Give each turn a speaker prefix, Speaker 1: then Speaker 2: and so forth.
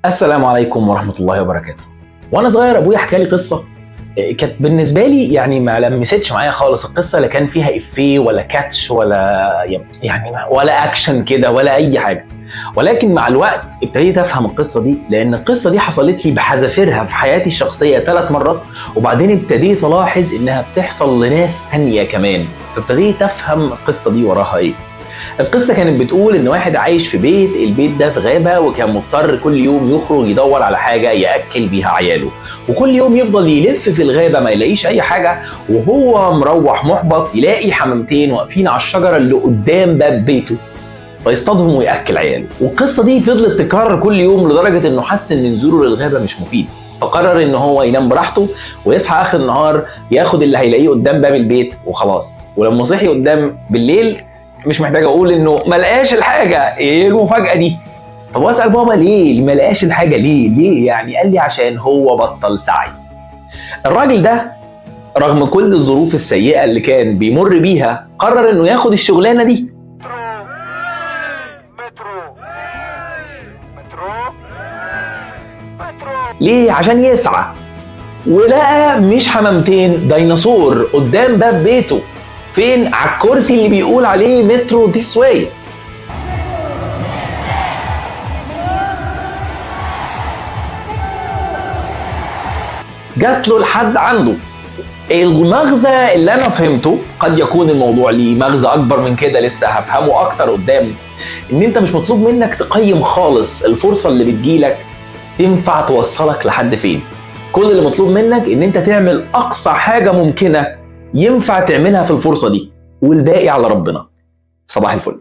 Speaker 1: السلام عليكم ورحمة الله وبركاته. وأنا صغير أبويا حكى لي قصة كانت بالنسبة لي يعني ما لمستش معايا خالص القصة، لا كان فيها إفيه ولا كاتش ولا ولا أكشن كده ولا أي حاجة. ولكن مع الوقت ابتديت أفهم القصة دي، لأن القصة دي حصلت لي بحذافيرها في حياتي الشخصية 3 مرات، وبعدين ابتديت ألاحظ إنها بتحصل لناس تانية كمان، فابتديت أفهم القصة دي وراها إيه. القصة كانت بتقول إن واحد عايش في البيت ده في غابة، وكان مضطر كل يوم يخرج يدور على حاجة يأكل بيها عياله، وكل يوم يفضل يلف في الغابة ما يلاقيش أي حاجة، وهو مروح محبط يلاقي حمامتين واقفين على الشجرة اللي قدام باب بيته، فيصطادهم ويأكل عياله. والقصة دي فضلت تكرر كل يوم لدرجة إنه حس إن نزوله للغابة مش مفيد، فقرر إن هو ينام براحته ويصحى آخر النهار ياخد اللي هيلاقيه قدام باب البيت وخلاص. ولما صحي قدام بالليل مش محتاج اقول انه ما لقاش الحاجه. ايه المفاجاه دي؟ طب واسال بابا ليه ما لقاش الحاجه؟ ليه يعني؟ قال لي عشان هو بطل سعي. الراجل ده رغم كل الظروف السيئه اللي كان بيمر بيها قرر انه ياخد الشغلانه دي. ليه؟ عشان يسعى. ولقى مش حمامتين، ديناصور قدام باب بيته. فين؟ على الكرسي اللي بيقول عليه مترو ذيس واي. جات له لحد عنده. المغزى اللي انا فهمته، قد يكون الموضوع ليه مغزى اكبر من كده لسه هفهمه اكتر قدام، ان انت مش مطلوب منك تقيم خالص الفرصة اللي بتجيلك تنفع توصلك لحد فين. كل اللي مطلوب منك ان انت تعمل اقصى حاجة ممكنة ينفع تعملها في الفرصة دي، والباقي على ربنا. صباح الفل.